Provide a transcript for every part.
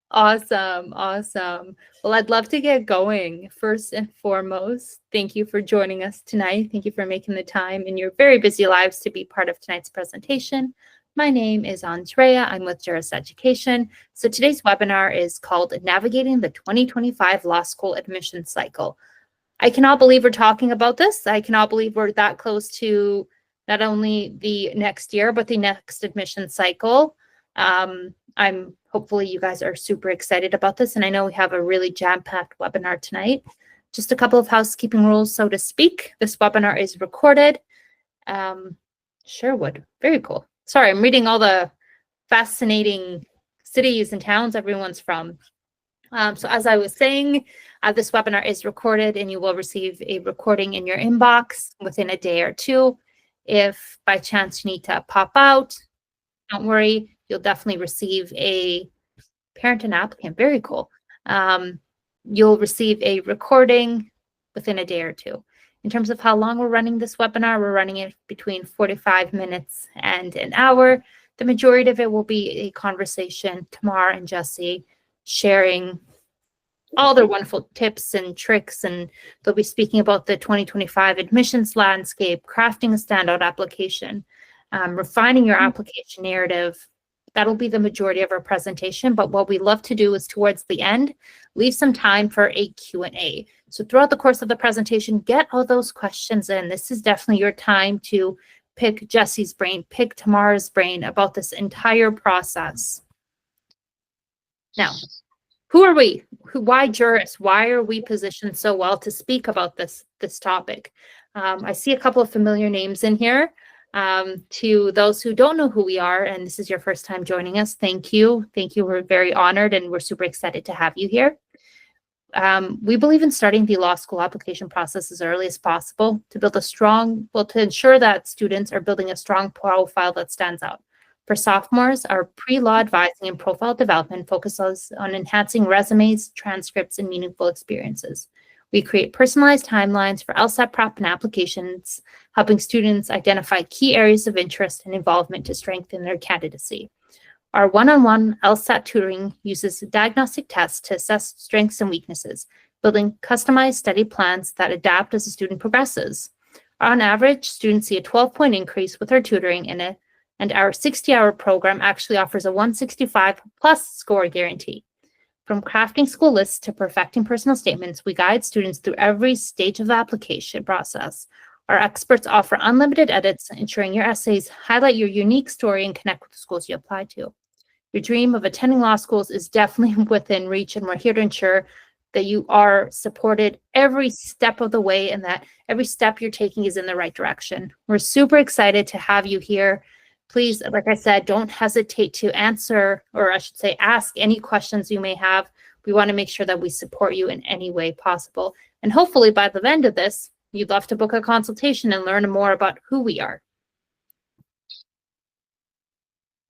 Awesome, awesome. Well, I'd love to get going. First and foremost, thank you for joining us tonight. Thank you for making the time in your very busy lives to be part of tonight's presentation. My name is Andrea. I'm with Juris Education. So today's webinar is called Navigating the 2025 Law School Admission Cycle. I cannot believe we're talking about this. I cannot believe we're that close to not only the next year, but the next admission cycle. I'm hopefully you guys are super excited about this. And I know we have a really jam-packed webinar tonight. Just a couple of housekeeping rules, so to speak. This webinar is recorded. Sherwood, very cool. Sorry, I'm reading all the fascinating cities and towns everyone's from. So as I was saying, this webinar is recorded and you will receive a recording in your inbox within a day or two. If by chance you need to pop out, don't worry, you'll definitely receive a parent and applicant, very cool. You'll receive a recording within a day or two. In terms of how long we're running this webinar, we're running it between 45 minutes and an hour. The majority of it will be a conversation. Tamar and Jesse sharing all their wonderful tips and tricks, and they'll be speaking about the 2025 admissions landscape, crafting a standout application, refining your application narrative. That'll be the majority of our presentation, but what we love to do is towards the end, leave some time for a Q&A. So throughout the course of the presentation, get all those questions in. This is definitely your time to pick Jesse's brain, pick Tamar's brain about this entire process. Now, who are we? Why Juris? Why are we positioned so well to speak about this topic? I see a couple of familiar names in here. To those who don't know who we are, and this is your first time joining us, thank you. Thank you. We're very honored and we're super excited to have you here. We believe in starting the law school application process as early as possible to build a strong, to ensure that students are building a strong profile that stands out. For sophomores, our pre-law advising and profile development focuses on enhancing resumes, transcripts, and meaningful experiences. We create personalized timelines for LSAT prep and applications, helping students identify key areas of interest and involvement to strengthen their candidacy. Our one-on-one LSAT tutoring uses diagnostic tests to assess strengths and weaknesses, building customized study plans that adapt as a student progresses. On average, students see a 12-point increase with our tutoring and our 60-hour program actually offers a 165 plus score guarantee. From crafting school lists to perfecting personal statements, we guide students through every stage of the application process. Our experts offer unlimited edits, ensuring your essays highlight your unique story and connect with the schools you apply to. Your dream of attending law schools is definitely within reach, and we're here to ensure that you are supported every step of the way and that every step you're taking is in the right direction. We're super excited to have you here. Please, like I said, don't hesitate to answer, or I should say, ask any questions you may have. We want to make sure that we support you in any way possible. And hopefully by the end of this, you'd love to book a consultation and learn more about who we are.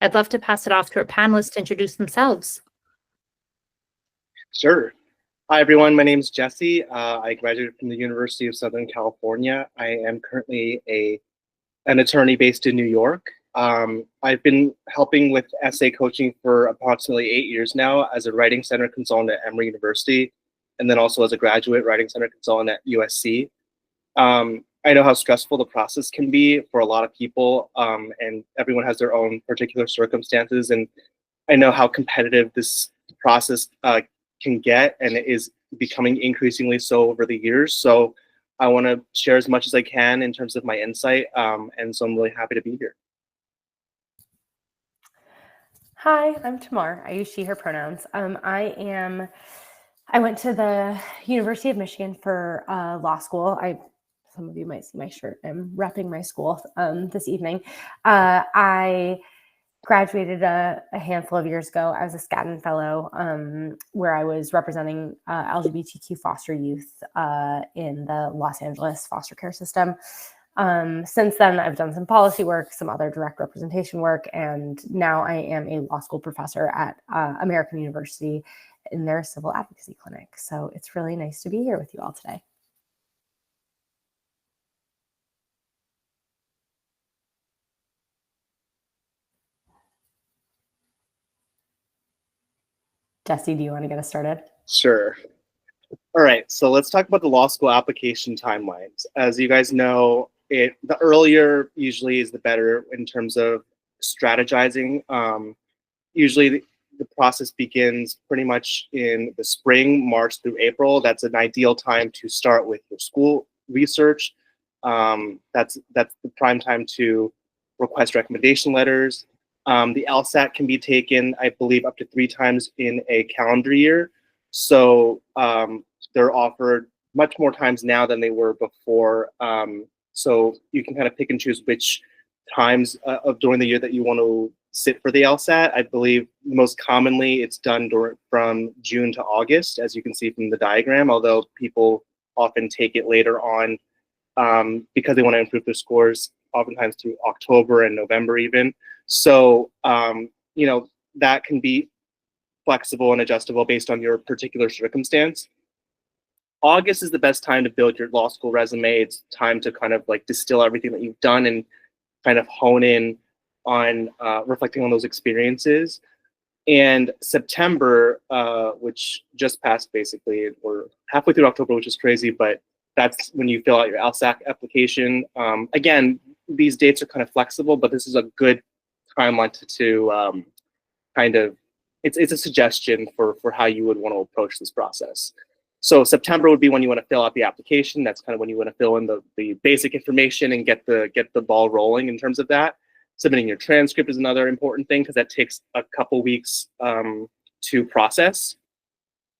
I'd love to pass it off to our panelists to introduce themselves. Sure. Hi, everyone. My name is Jesse. I graduated from the University of Southern California. I am currently an attorney based in New York. I've been helping with essay coaching for approximately 8 years now as a writing center consultant at Emory University, and then also as a graduate writing center consultant at USC. I know how stressful the process can be for a lot of people, and everyone has their own particular circumstances. And I know how competitive this process can get, and it is becoming increasingly so over the years. So I want to share as much as I can in terms of my insight, and so I'm really happy to be here. Hi, I'm Tamar. I use she, her pronouns. I went to the University of Michigan for law school. Some of you might see my shirt. I'm repping my school this evening. I graduated a handful of years ago. I was a Skadden Fellow, where I was representing LGBTQ foster youth in the Los Angeles foster care system. Since then, I've done some policy work, some other direct representation work, and now I am a law school professor at American University in their civil advocacy clinic. So it's really nice to be here with you all today. Jesse, do you want to get us started? Sure. All right, so let's talk about the law school application timelines. As you guys know, the earlier usually is the better in terms of strategizing. Usually the process begins pretty much in the spring, March through April. That's an ideal time to start with your school research. That's the prime time to request recommendation letters. The LSAT can be taken, I believe, up to 3 times in a calendar year. So they're offered much more times now than they were before. So you can kind of pick and choose which times of during the year that you want to sit for the LSAT. I believe most commonly it's done from June to August, as you can see from the diagram, although people often take it later on because they want to improve their scores, oftentimes through October and November even. So, that can be flexible and adjustable based on your particular circumstance. August is the best time to build your law school resume. It's time to kind of like distill everything that you've done and kind of hone in on reflecting on those experiences. And September, which just passed basically, we're halfway through October, which is crazy, but that's when you fill out your LSAC application. Again, these dates are kind of flexible, but this is a good timeline to kind of, it's a suggestion for how you would want to approach this process. So September would be when you want to fill out the application. That's kind of when you want to fill in the basic information and get the ball rolling in terms of that. Submitting your transcript is another important thing because that takes a couple weeks to process.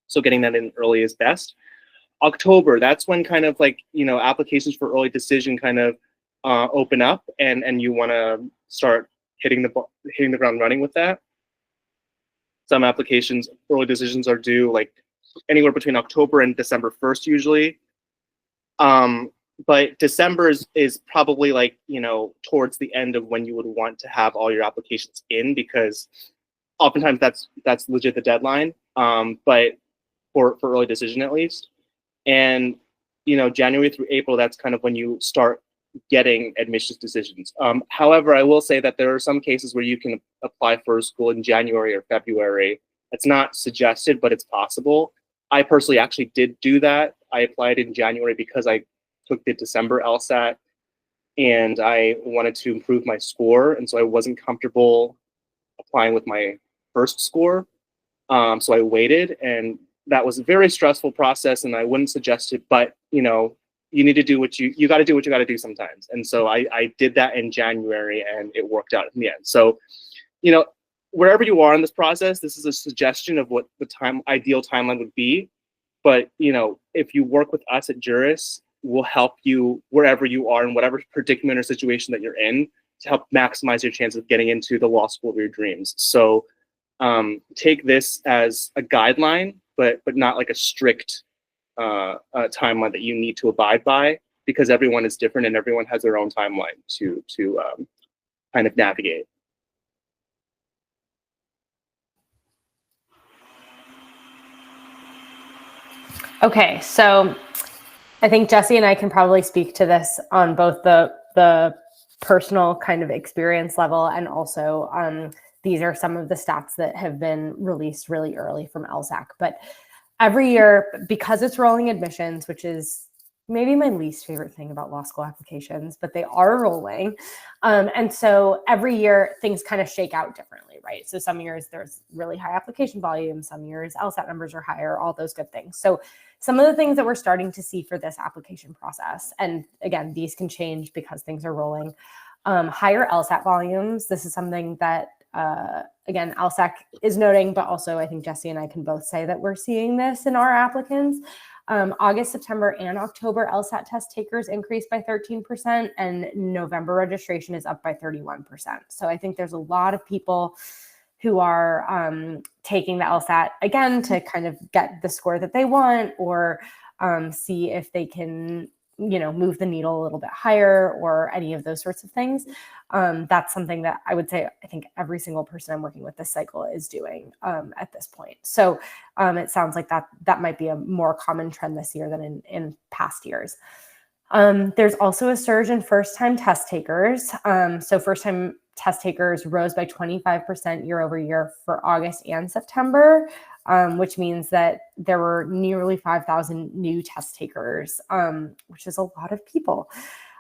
So getting that in early is best. October, that's when kind of like, applications for early decision kind of open up and you want to start hitting the ground running with that. Some applications, early decisions are due like anywhere between October and December 1st usually. But December is probably like, towards the end of when you would want to have all your applications in, because oftentimes that's legit the deadline, but for early decision at least. And, January through April, that's kind of when you start getting admissions decisions. However, I will say that there are some cases where you can apply for a school in January or February. It's not suggested, but it's possible. I personally actually did do that. I applied in January because I took the December LSAT and I wanted to improve my score. And so I wasn't comfortable applying with my first score. So I waited, and that was a very stressful process and I wouldn't suggest it, but you need to do you got to do what you got to do sometimes. And so I did that in January and it worked out in the end. So, wherever you are in this process, this is a suggestion of what the ideal timeline would be. But, if you work with us at Juris, we'll help you wherever you are in whatever predicament or situation that you're in to help maximize your chance of getting into the law school of your dreams. So take this as a guideline, but not like a strict timeline that you need to abide by, because everyone is different and everyone has their own timeline to kind of navigate. Okay, so I think Jesse and I can probably speak to this on both the personal kind of experience level, and also these are some of the stats that have been released really early from LSAC. But every year, because it's rolling admissions, which is maybe my least favorite thing about law school applications, but they are rolling. And so every year things kind of shake out differently, right? So some years there's really high application volume, some years LSAT numbers are higher, all those good things. So some of the things that we're starting to see for this application process, and again, these can change because things are rolling, higher LSAT volumes. This is something that, again, LSAC is noting, but also I think Jesse and I can both say that we're seeing this in our applicants. August, September, and October LSAT test takers increased by 13%, and November registration is up by 31%. So I think there's a lot of people who are taking the LSAT again to kind of get the score that they want, or see if they can, move the needle a little bit higher, or any of those sorts of things. That's something that I would say I think every single person I'm working with this cycle is doing at this point. So it sounds like that might be a more common trend this year than in past years. There's also a surge in first-time test takers. So first-time test takers rose by 25% year over year for August and September, which means that there were nearly 5,000 new test takers, which is a lot of people.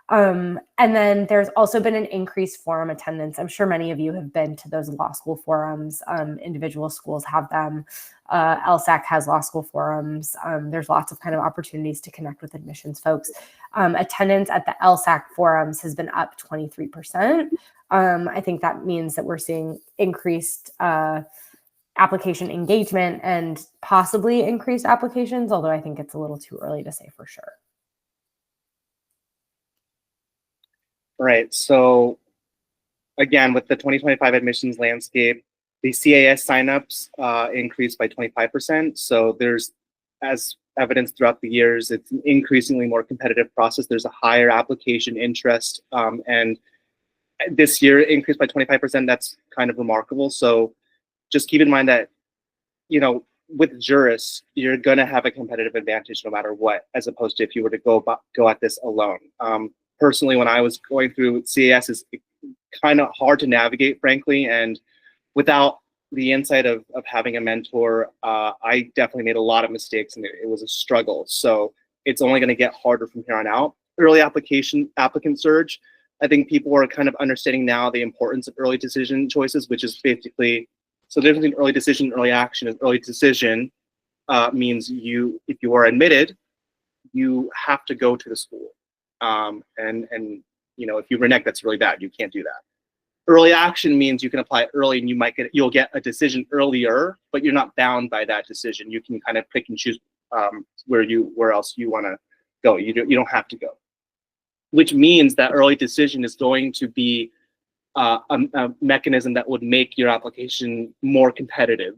And then there's also been an increased forum attendance. I'm sure many of you have been to those law school forums. Individual schools have them. LSAC has law school forums. There's lots of kind of opportunities to connect with admissions folks. Attendance at the LSAC forums has been up 23%. I think that means that we're seeing increased application engagement and possibly increased applications, although I think it's a little too early to say for sure. Right. So again, with the 2025 admissions landscape, the CAS signups increased by 25%. So there's, as evidenced throughout the years, it's an increasingly more competitive process. There's a higher application interest, and this year it increased by 25%. That's kind of remarkable. So just keep in mind that, you know, with jurists, you're going to have a competitive advantage no matter what, as opposed to if you were to go at this alone. Personally, when I was going through CAS, is kind of hard to navigate, frankly, and without the insight of having a mentor, I definitely made a lot of mistakes, and it was a struggle. So it's only going to get harder from here on out. Early applicant surge, I think people are kind of understanding now the importance of early decision choices, which is basically, so the difference between early decision and early action is early decision means if you are admitted, you have to go to the school. And you know, if you renege, that's really bad. You can't do that. Early action means you can apply early and you'll get a decision earlier, but you're not bound by that decision. You can kind of pick and choose where else you want to go. You don't have to go, which means that early decision is going to be a mechanism that would make your application more competitive.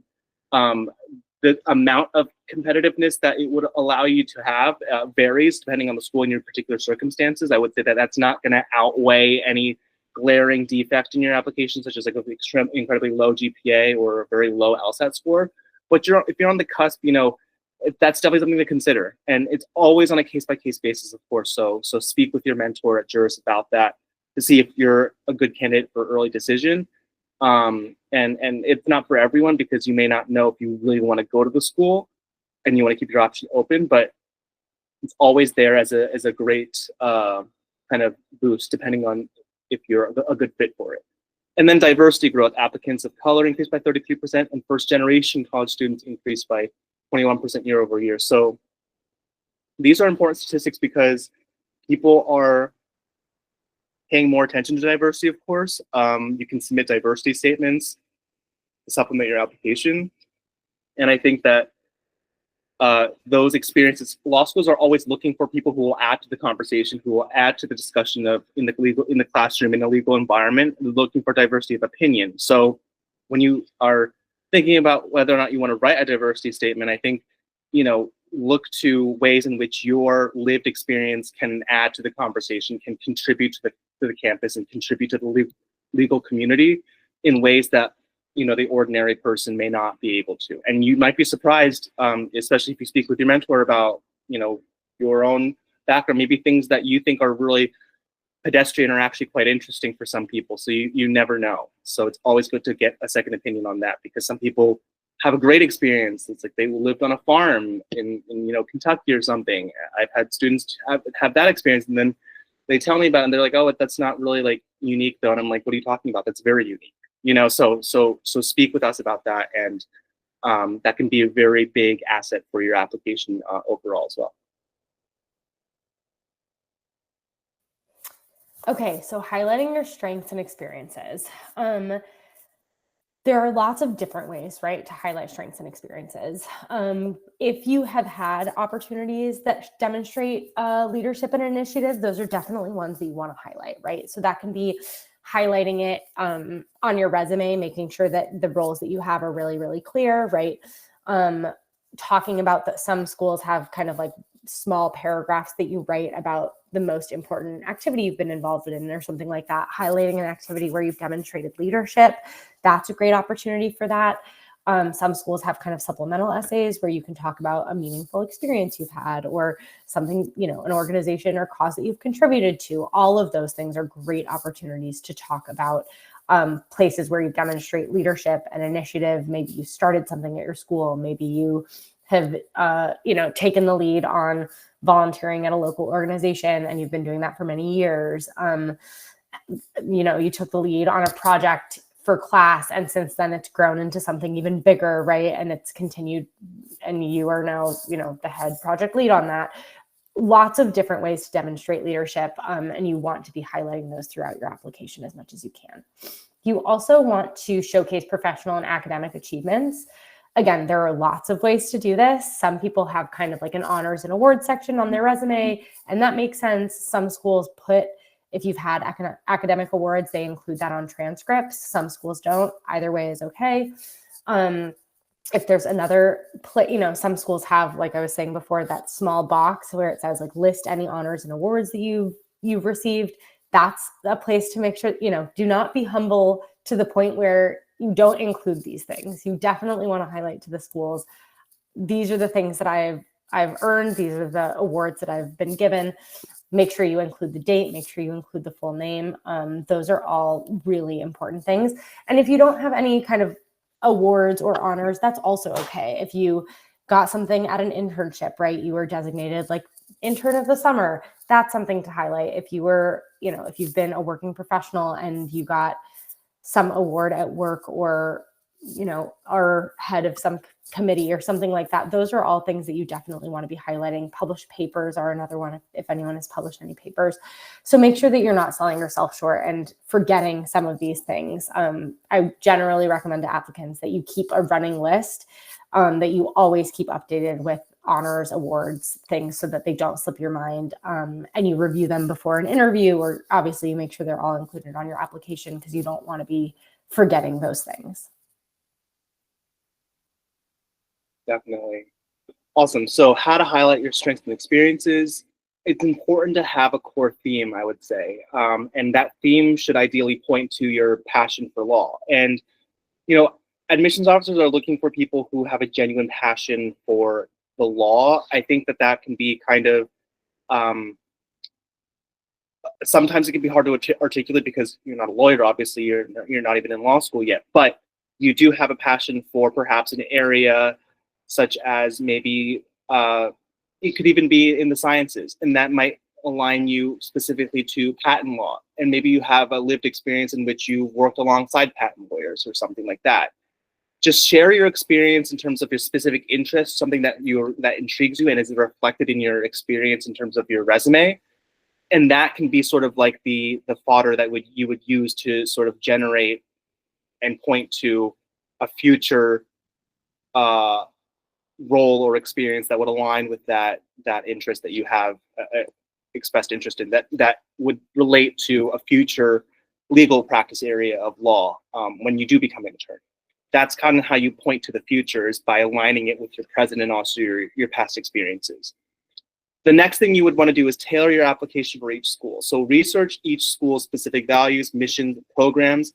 The amount of competitiveness that it would allow you to have varies depending on the school and your particular circumstances. I would say that that's not going to outweigh any glaring defect in your application, such as like an incredibly low GPA or a very low LSAT score. But if you're on the cusp, you know, that's definitely something to consider. And it's always on a case-by-case basis, of course. So speak with your mentor at Juris about that to see if you're a good candidate for early decision. And it's not for everyone, because you may not know if you really want to go to the school and you want to keep your option open, but it's always there as a great kind of boost, depending on if you're a good fit for it. And then diversity growth, applicants of color increased by 33%, and first generation college students increased by 21% year over year. So these are important statistics because people are paying more attention to diversity, of course. You can submit diversity statements to supplement your application. And I think that those experiences, law schools are always looking for people who will add to the conversation, who will add to the discussion in the classroom, in a legal environment, looking for diversity of opinion. So when you are thinking about whether or not you want to write a diversity statement, I think, you know, look to ways in which your lived experience can add to the conversation, can contribute to the campus and contribute to the legal community in ways that, you know, the ordinary person may not be able to. And you might be surprised, especially if you speak with your mentor about, you know, your own background, maybe things that you think are really pedestrian are actually quite interesting for some people. So you never know. So it's always good to get a second opinion on that, because some people have a great experience. It's like they lived on a farm in you know, Kentucky or something. I've had students have that experience, and then they tell me about it and they're like, oh, that's not really like unique though. And I'm like, what are you talking about? That's very unique. You know, so speak with us about that, and that can be a very big asset for your application overall as well. Okay, so highlighting your strengths and experiences. There are lots of different ways, right, to highlight strengths and experiences. If you have had opportunities that demonstrate leadership and initiative, those are definitely ones that you want to highlight, right? So that can be highlighting it on your resume, making sure that the roles that you have are really, really clear, right? Talking about that some schools have kind of like small paragraphs that you write about the most important activity you've been involved in or something like that. Highlighting an activity where you've demonstrated leadership, that's a great opportunity for that. Some schools have kind of supplemental essays where you can talk about a meaningful experience you've had or something, you know, an organization or cause that you've contributed to. All of those things are great opportunities to talk about places where you demonstrate leadership and initiative. Maybe you started something at your school. Maybe you have, taken the lead on volunteering at a local organization, and you've been doing that for many years. You took the lead on a project for class, and since then it's grown into something even bigger, right? And it's continued, and you are now, the head project lead on that. Lots of different ways to demonstrate leadership, and you want to be highlighting those throughout your application as much as you can. You also want to showcase professional and academic achievements. Again, there are lots of ways to do this. Some people have kind of like an honors and awards section on their resume, and that makes sense. Some schools if you've had academic awards, they include that on transcripts. Some schools don't. Either way is okay. If there's another, some schools have, like I was saying before, that small box where it says like list any honors and awards that you've received. That's a place to make sure, do not be humble to the point where you don't include these things. You definitely want to highlight to the schools, these are the things that I've earned. These are the awards that I've been given. Make sure you include the date, make sure you include the full name. Those are all really important things. And if you don't have any kind of awards or honors, that's also okay. If you got something at an internship, right? You were designated like intern of the summer. That's something to highlight. If you were, if you've been a working professional and you got some award at work, or, are head of some committee or something like that, those are all things that you definitely want to be highlighting. Published papers are another one, if anyone has published any papers. So make sure that you're not selling yourself short and forgetting some of these things. I generally recommend to applicants that you keep a running list, that you always keep updated with honors, awards, things, so that they don't slip your mind, and you review them before an interview, or obviously you make sure they're all included on your application, because you don't want to be forgetting those things. Definitely. Awesome. So how to highlight your strengths and experiences. It's important to have a core theme, I would say. And that theme should ideally point to your passion for law. And, admissions officers are looking for people who have a genuine passion for the law. I think that can be kind of, sometimes it can be hard to articulate because you're not a lawyer, obviously, you're not even in law school yet, but you do have a passion for perhaps an area such as maybe it could even be in the sciences, and that might align you specifically to patent law. And maybe you have a lived experience in which you worked alongside patent lawyers or something like that. Just share your experience in terms of your specific interest, something that intrigues you and is reflected in your experience in terms of your resume. And that can be sort of like the fodder that you would use to sort of generate and point to a future role or experience that would align with that interest that you have expressed interest in, that would relate to a future legal practice area of law when you do become an attorney. That's kind of how you point to the future, is by aligning it with your present and also your past experiences. The next thing you would want to do is tailor your application for each school. So research each school's specific values, missions, programs,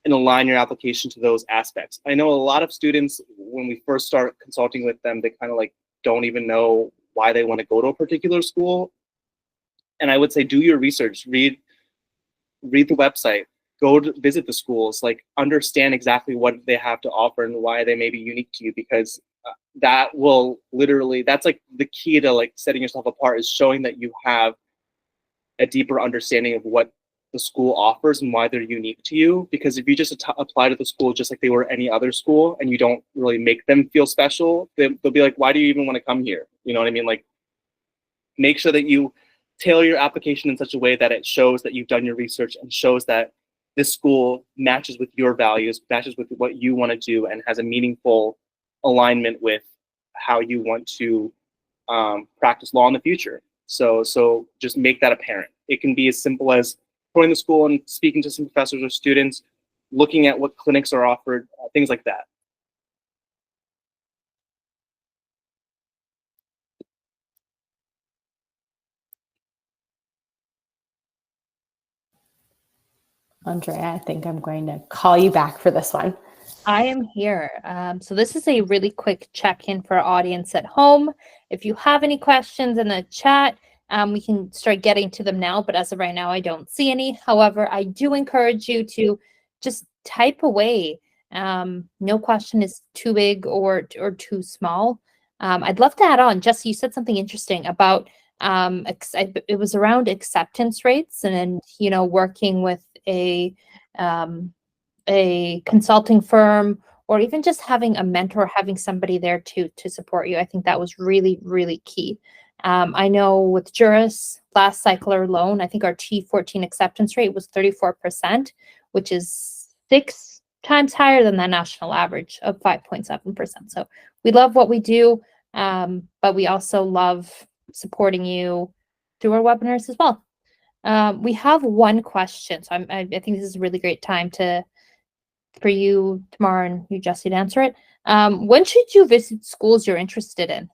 and align your application to those aspects. I know a lot of students, when we first start consulting with them, they kind of like don't even know why they want to go to a particular school. And I would say, do your research, read the website, go to visit the schools, like understand exactly what they have to offer and why they may be unique to you, because that will literally, that's like the key to like setting yourself apart, is showing that you have a deeper understanding of what the school offers and why they're unique to you. Because if you just apply to the school just like they were any other school and you don't really make them feel special, they'll be like, why do you even want to come here? You know what I mean? Like, make sure that you tailor your application in such a way that it shows that you've done your research and shows that this school matches with your values, matches with what you want to do, and has a meaningful alignment with how you want to practice law in the future. So just make that apparent. It can be as simple as going to school and speaking to some professors or students, looking at what clinics are offered, things like that. Andrea, I think I'm going to call you back for this one. I am here. So this is a really quick check-in for our audience at home. If you have any questions in the chat, we can start getting to them now, but as of right now, I don't see any. However, I do encourage you to just type away. No question is too big or too small. I'd love to add on, Jesse, you said something interesting about it was around acceptance rates, and then, you know, working with a consulting firm, or even just having a mentor, having somebody there to support you. I think that was really, really key. I know with Juris last cycle alone, I think our T14 acceptance rate was 34%, which is 6 times higher than the national average of 5.7%. So we love what we do, but we also love supporting you through our webinars as well. We have one question, so I think this is a really great time for you, Tamara, and you, Jesse, to answer it. When should you visit schools you're interested in?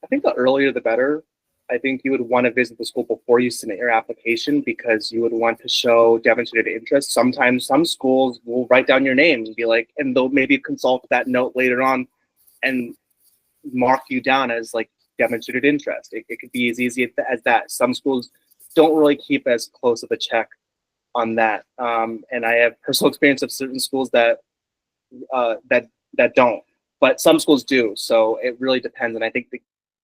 I think the earlier the better. I think you would want to visit the school before you submit your application, because you would want to show demonstrated interest. Sometimes some schools will write down your name and be like, and they'll maybe consult that note later on and mark you down as like demonstrated interest. It could be as easy as that. Some schools don't really keep as close of a check on that. And I have personal experience of certain schools that don't, but some schools do. So it really depends. And I think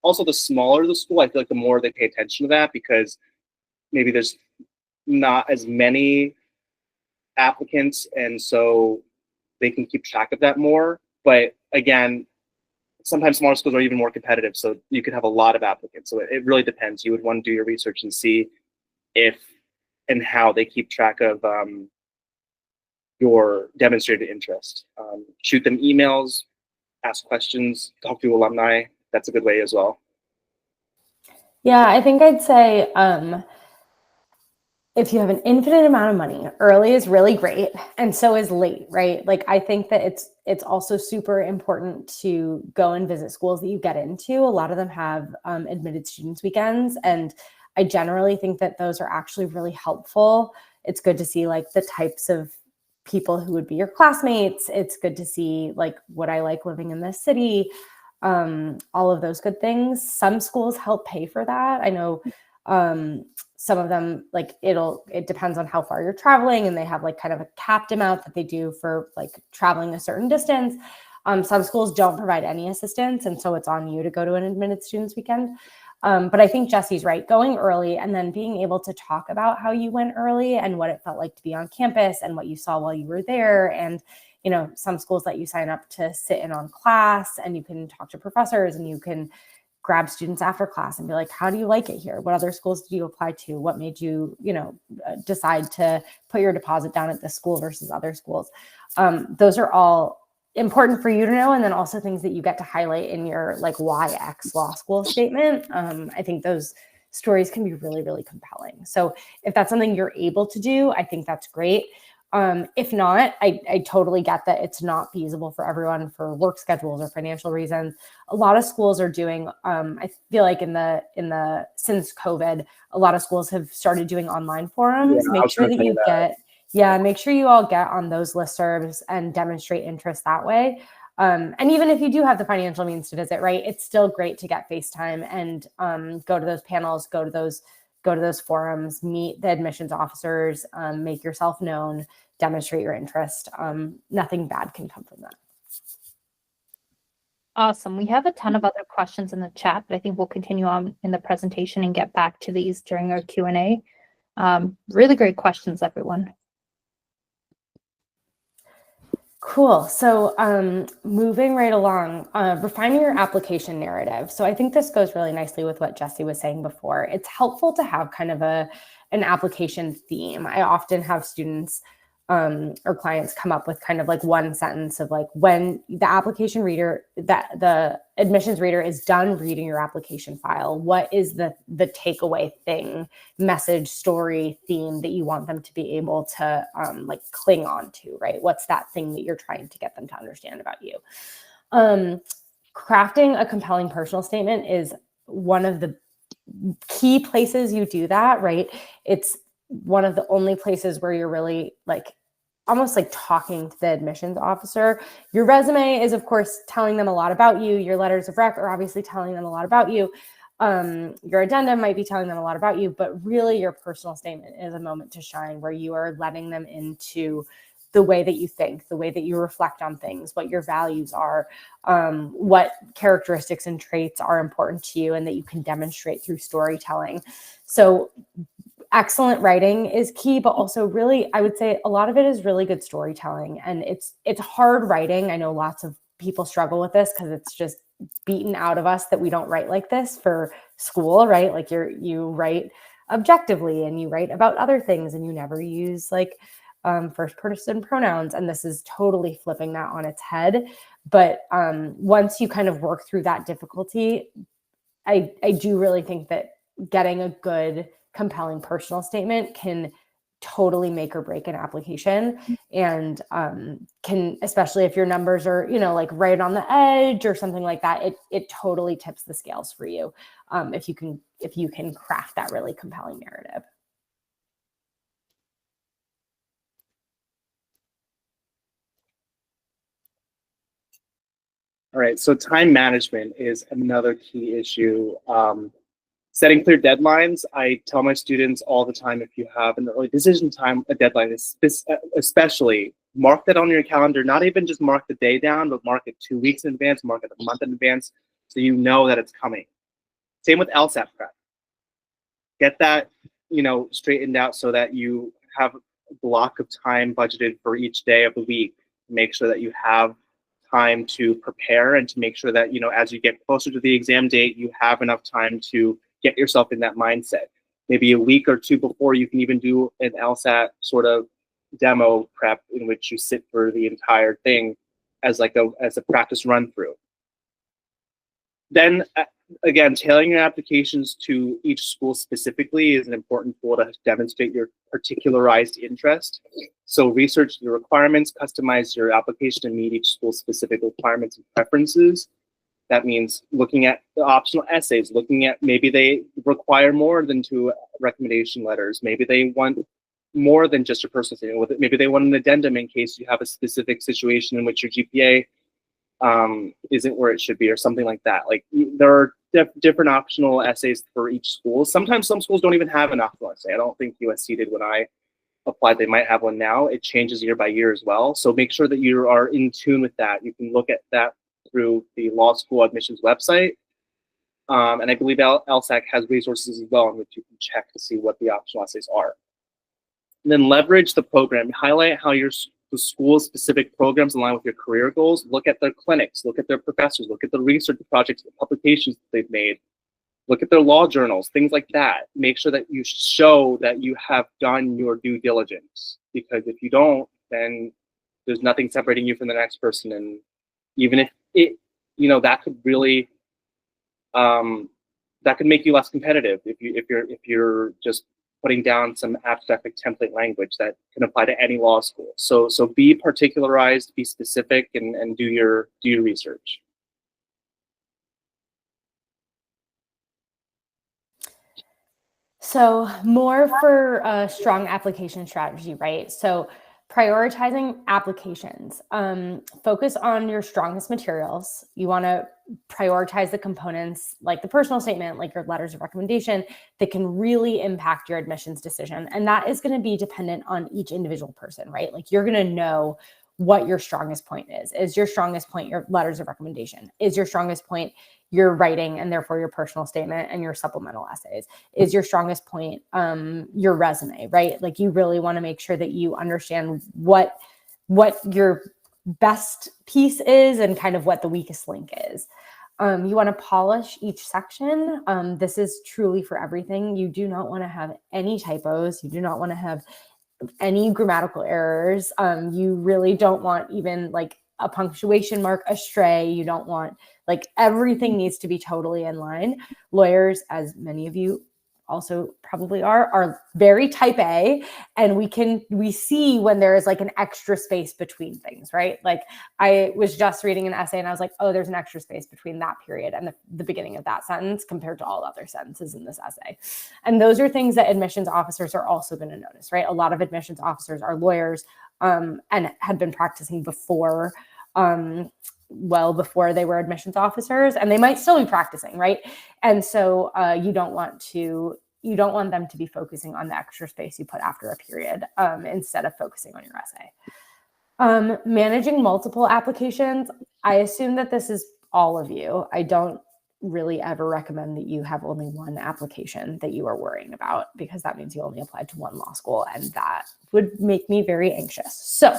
also the smaller the school, I feel like the more they pay attention to that, because maybe there's not as many applicants, and so they can keep track of that more. But again, sometimes smaller schools are even more competitive, so you could have a lot of applicants. So it really depends. You would want to do your research and see if and how they keep track of your demonstrated interest. Shoot them emails, ask questions, talk to alumni. That's a good way as well. Yeah, I think I'd say if you have an infinite amount of money, early is really great, and so is late, right? Like, I think that it's also super important to go and visit schools that you get into. A lot of them have admitted students weekends, and I generally think that those are actually really helpful. It's good to see like the types of people who would be your classmates. It's good to see like what I like living in this city, all of those good things. Some schools help pay for that. I know some of them, like it depends on how far you're traveling, and they have like kind of a capped amount that they do for like traveling a certain distance. Some schools don't provide any assistance, and so it's on you to go to an admitted students weekend. But I think Jesse's right. Going early and then being able to talk about how you went early and what it felt like to be on campus and what you saw while you were there. And, you know, some schools let you sign up to sit in on class, and you can talk to professors, and you can grab students after class and be like, how do you like it here? What other schools did you apply to? What made you, decide to put your deposit down at this school versus other schools? Those are all important for you to know. And then also things that you get to highlight in your like YX law school statement. I think those stories can be really, really compelling. So if that's something you're able to do, I think that's great. If not, I totally get that it's not feasible for everyone for work schedules or financial reasons. A lot of schools are doing, I feel like since COVID, a lot of schools have started doing online forums. Make sure that you make sure you all get on those listservs and demonstrate interest that way. And even if you do have the financial means to visit, right, it's still great to get FaceTime and go to those panels, go to those forums, meet the admissions officers, make yourself known, demonstrate your interest. Nothing bad can come from that. Awesome. We have a ton of other questions in the chat, but I think we'll continue on in the presentation and get back to these during our Q&A. Really great questions, everyone. Cool. So moving right along, refining your application narrative. So I think this goes really nicely with what Jesse was saying before. It's helpful to have kind of an application theme. I often have students or clients come up with kind of like one sentence of like, when the application reader, that the admissions reader is done reading your application file, what is the takeaway thing, message, story, theme that you want them to be able to like cling on to, right? What's that thing that you're trying to get them to understand about you? Crafting a compelling personal statement is one of the key places you do that, right? It's one of the only places where you're really like almost like talking to the admissions officer. Your resume is, of course, telling them a lot about you. Your letters of rec are obviously telling them a lot about you. Your addendum might be telling them a lot about you, but really your personal statement is a moment to shine where you are letting them into the way that you think, the way that you reflect on things, what your values are, what characteristics and traits are important to you and that you can demonstrate through storytelling. So excellent writing is key, but also really, I would say a lot of it is really good storytelling. And it's hard writing. I know lots of people struggle with this because it's just beaten out of us that we don't write like this for school, right? Like you write objectively and you write about other things and you never use like first person pronouns. And this is totally flipping that on its head. But once you kind of work through that difficulty, I do really think that getting a good, compelling personal statement can totally make or break an application, and can, especially if your numbers are, like right on the edge or something like that, it totally tips the scales for you if you can craft that really compelling narrative. All right, so time management is another key issue. Setting clear deadlines. I tell my students all the time, if you have an early decision time, a deadline, especially mark that on your calendar, not even just mark the day down, but mark it 2 weeks in advance, mark it a month in advance, so you know that it's coming. Same with LSAT prep. Get that, straightened out so that you have a block of time budgeted for each day of the week. Make sure that you have time to prepare and to make sure that, as you get closer to the exam date, you have enough time to get yourself in that mindset. Maybe a week or two before, you can even do an LSAT sort of demo prep in which you sit for the entire thing as a practice run through. Then again, tailoring your applications to each school specifically is an important tool to demonstrate your particularized interest. So research the requirements, customize your application to meet each school's specific requirements and preferences. That means looking at the optional essays, looking at maybe they require more than 2 recommendation letters. Maybe they want more than just a personal statement. Maybe they want an addendum in case you have a specific situation in which your GPA isn't where it should be or something like that. Like there are different optional essays for each school. Sometimes some schools don't even have an optional essay. I don't think USC did when I applied. They might have one now. It changes year by year as well. So make sure that you are in tune with that. You can look at that through the law school admissions website. And I believe LSAC has resources as well in which you can check to see what the optional essays are. And then leverage the program. Highlight how the school's specific programs align with your career goals. Look at their clinics, look at their professors, look at the research projects, the publications that they've made, look at their law journals, things like that. Make sure that you show that you have done your due diligence, because if you don't, then there's nothing separating you from the next person. And even if it, that could really, that could make you less competitive if you're just putting down some abstract template language that can apply to any law school. So be particularized, be specific, and do your research. So more for a strong application strategy, right? So prioritizing applications. Focus on your strongest materials. You want to prioritize the components like the personal statement, like your letters of recommendation, that can really impact your admissions decision. And that is going to be dependent on each individual person, right? Like you're going to know what your strongest point is. Is your strongest point your letters of recommendation? Is your strongest point your writing and therefore your personal statement and your supplemental essays? Is your strongest point your resume, right? Like you really want to make sure that you understand what your best piece is and kind of what the weakest link is. You want to polish each section. This is truly for everything. You do not want to have any typos. You do not want to have any grammatical errors. You really don't want even like a punctuation mark astray. You don't want, like, everything needs to be totally in line. Lawyers, as many of you also probably are very type A, and we see when there is like an extra space between things, right? Like I was just reading an essay and I was like, oh, there's an extra space between that period and the beginning of that sentence compared to all other sentences in this essay. And those are things that admissions officers are also going to notice, right? A lot of admissions officers are lawyers and had been practicing before, well before they were admissions officers, and they might still be practicing, right? And so you don't want them to be focusing on the extra space you put after a period instead of focusing on your essay. Managing multiple applications. I assume that this is all of you. I don't really ever recommend that you have only one application that you are worrying about, because that means you only applied to one law school, and that would make me very anxious. So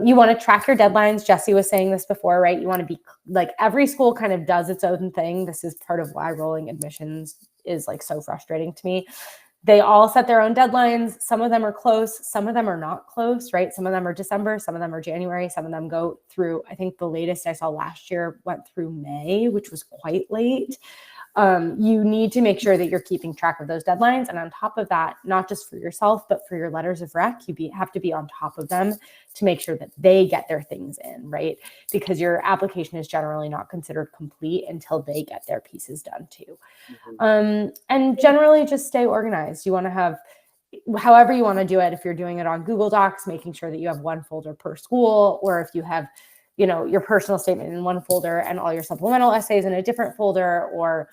you want to track your deadlines. Jesse was saying this before, right? You want to be like, every school kind of does its own thing. This is part of why rolling admissions is like so frustrating to me. They all set their own deadlines. Some of them are close, some of them are not close, right? Some of them are December, some of them are January, some of them go through, I think the latest I saw last year went through May, which was quite late. You need to make sure that you're keeping track of those deadlines. And on top of that, not just for yourself, but for your letters of rec, have to be on top of them to make sure that they get their things in, right? Because your application is generally not considered complete until they get their pieces done too. And generally just stay organized. You want to have, however you want to do it, if you're doing it on Google Docs, making sure that you have one folder per school, or if you have, your personal statement in one folder and all your supplemental essays in a different folder, or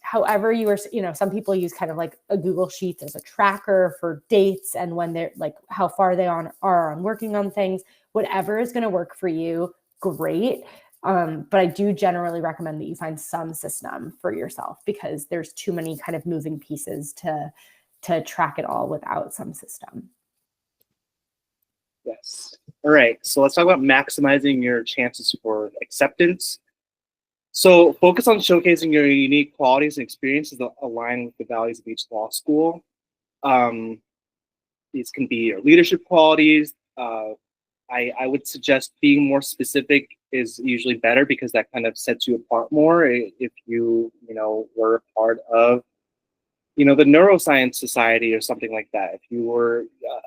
however you are, some people use kind of like a Google Sheets as a tracker for dates and when they're like how far they are on working on things. Whatever is going to work for you, great. But I do generally recommend that you find some system for yourself, because there's too many kind of moving pieces to track it all without some system. Yes. All right. So let's talk about maximizing your chances for acceptance. So focus on showcasing your unique qualities and experiences that align with the values of each law school. These can be your leadership qualities. I would suggest being more specific is usually better, because that kind of sets you apart more. If you were a part of the neuroscience society or something like that, if you were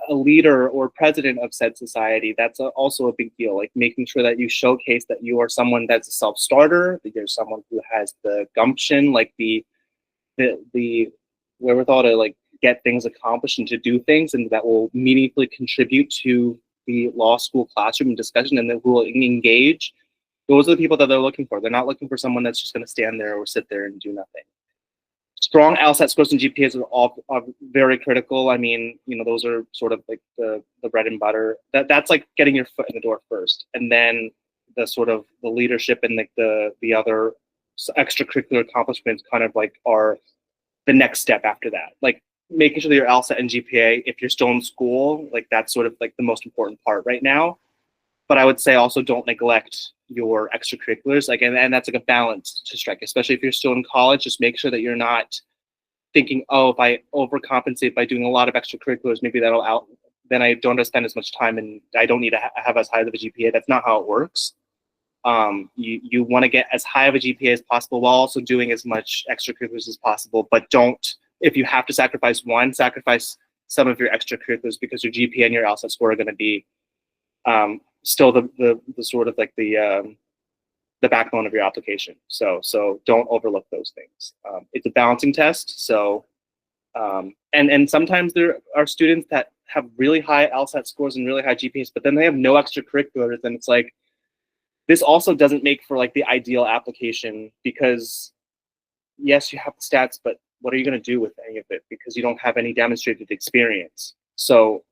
a leader or president of said society, that's also a big deal. Like making sure that you showcase that you are someone that's a self-starter, that you're someone who has the gumption, like the wherewithal to like get things accomplished and to do things, and that will meaningfully contribute to the law school classroom and discussion, and that will engage. Those are the people that they're looking for. They're not looking for someone that's just going to stand there or sit there and do nothing. Strong LSAT scores and GPAs are very critical. I mean, those are sort of like the bread and butter. That's like getting your foot in the door first, and then the sort of the leadership and like the other extracurricular accomplishments kind of like are the next step after that. Like making sure that your LSAT and GPA, if you're still in school, like that's sort of like the most important part right now. But I would say also don't neglect your extracurriculars, like, and that's like a balance to strike, especially if you're still in college. Just make sure that you're not thinking, oh, if I overcompensate by doing a lot of extracurriculars, maybe then I don't have to spend as much time and I don't need to have as high of a GPA. That's not how it works. You want to get as high of a GPA as possible while also doing as much extracurriculars as possible, but don't, if you have to sacrifice some of your extracurriculars, because your GPA and your LSAT score are going to be still the sort of like the backbone of your application. So don't overlook those things. It's a balancing test. So and sometimes there are students that have really high LSAT scores and really high GPAs, but then they have no extracurriculars, and it's like, this also doesn't make for like the ideal application, because yes, you have the stats, but what are you going to do with any of it? Because you don't have any demonstrated experience. So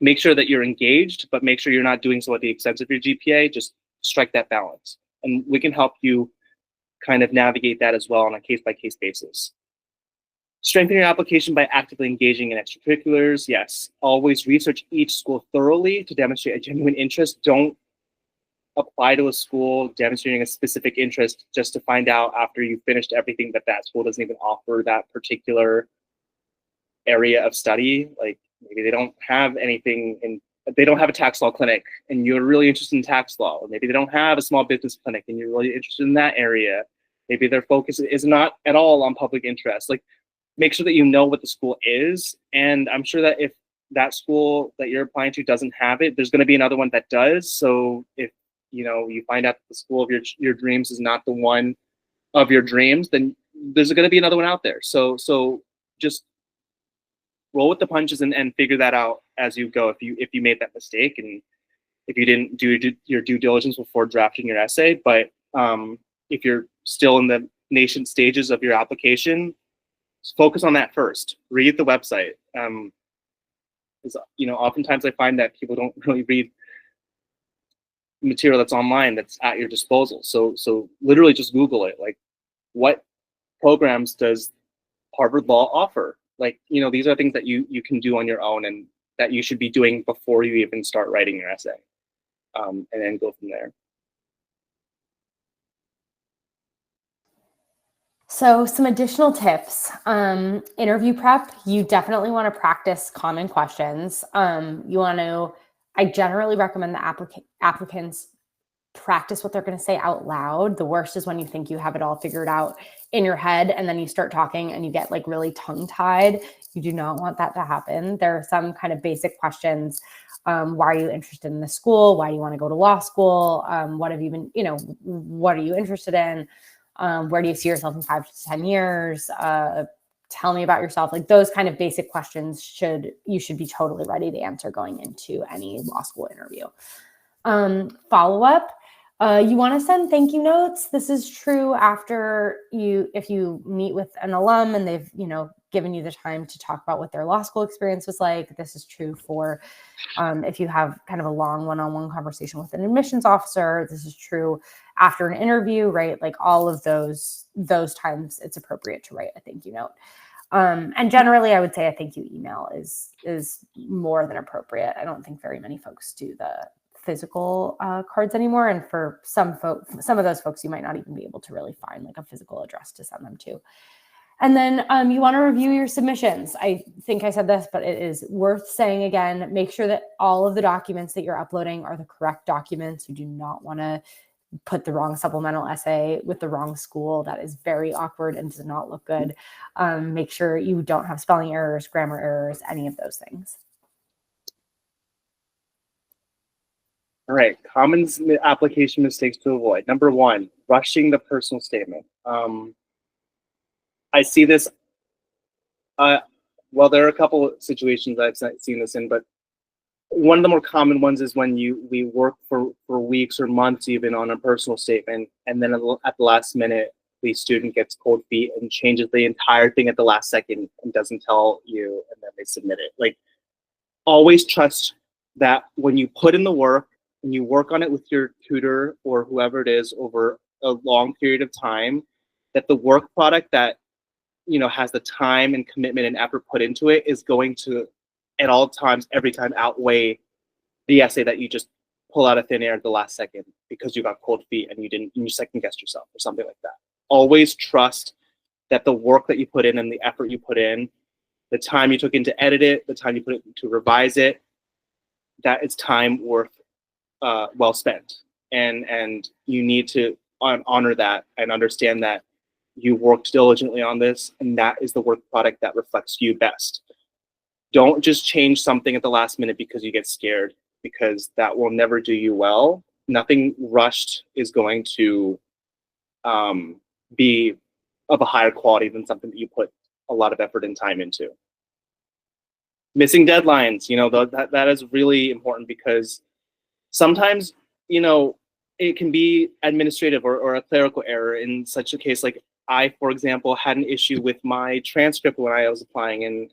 make sure that you're engaged, but make sure you're not doing so at the expense of your GPA. Just strike that balance. And we can help you kind of navigate that as well on a case-by-case basis. Strengthen your application by actively engaging in extracurriculars. Yes, always research each school thoroughly to demonstrate a genuine interest. Don't apply to a school demonstrating a specific interest just to find out after you've finished everything that school doesn't even offer that particular area of study. Like maybe they don't have anything they don't have a tax law clinic and you're really interested in tax law, or maybe they don't have a small business clinic and you're really interested in that area. Maybe their focus is not at all on public interest. Like, make sure that you know what the school is. And I'm sure that if that school that you're applying to doesn't have it, there's going to be another one that does. So if you find out that the school of your dreams is not the one of your dreams, then there's going to be another one out there. So just roll with the punches and figure that out as you go. If you made that mistake and if you didn't do your due diligence before drafting your essay, but if you're still in the nascent stages of your application, focus on that first. Read the website. Oftentimes I find that people don't really read material that's online that's at your disposal. So literally just Google it. Like, what programs does Harvard Law offer? Like, these are things that you can do on your own and that you should be doing before you even start writing your essay, and then go from there. So some additional tips, interview prep, you definitely want to practice common questions. I generally recommend the applicants practice what they're going to say out loud. The worst is when you think you have it all figured out in your head and then you start talking and you get like really tongue-tied. You do not want that to happen. There are some kind of basic questions. Why are you interested in this school? Why do you want to go to law school? What have you been, what are you interested in? Where do you see yourself in 5 to 10 years? Tell me about yourself. Like, those kind of basic questions you should be totally ready to answer going into any law school interview. Follow-up, you want to send thank you notes. This is true if you meet with an alum and they've, given you the time to talk about what their law school experience was like. This is true for if you have kind of a long one-on-one conversation with an admissions officer. This is true after an interview, right? Like, all of those times it's appropriate to write a thank you note. And generally, I would say a thank you email is more than appropriate. I don't think very many folks do the physical cards anymore. And for some of those folks, you might not even be able to really find like a physical address to send them to. And then you want to review your submissions. I think I said this, but it is worth saying again, make sure that all of the documents that you're uploading are the correct documents. You do not want to put the wrong supplemental essay with the wrong school. That is very awkward and does not look good. Make sure you don't have spelling errors, grammar errors, any of those things. All right, common application mistakes to avoid. Number 1, rushing the personal statement. I see this, well, there are a couple of situations I've seen this in, but one of the more common ones is when we work for weeks or months even on a personal statement, and then at the last minute, the student gets cold feet and changes the entire thing at the last second and doesn't tell you, and then they submit it. Like, always trust that when you put in the work and you work on it with your tutor or whoever it is over a long period of time, that the work product that has the time and commitment and effort put into it is going to, at all times, every time, outweigh the essay that you just pull out of thin air at the last second because you got cold feet and you second guessed yourself or something like that. Always trust that the work that you put in and the effort you put in, the time you took in to edit it, the time you put in to revise it, that it's time worth well spent. And you need to honor that and understand that you worked diligently on this, and that is the work product that reflects you best. Don't just change something at the last minute because you get scared, because that will never do you well. Nothing rushed is going to be of a higher quality than something that you put a lot of effort and time into. Missing deadlines, that is really important, because sometimes, it can be administrative or a clerical error. In such a case, like I, for example, had an issue with my transcript when I was applying, and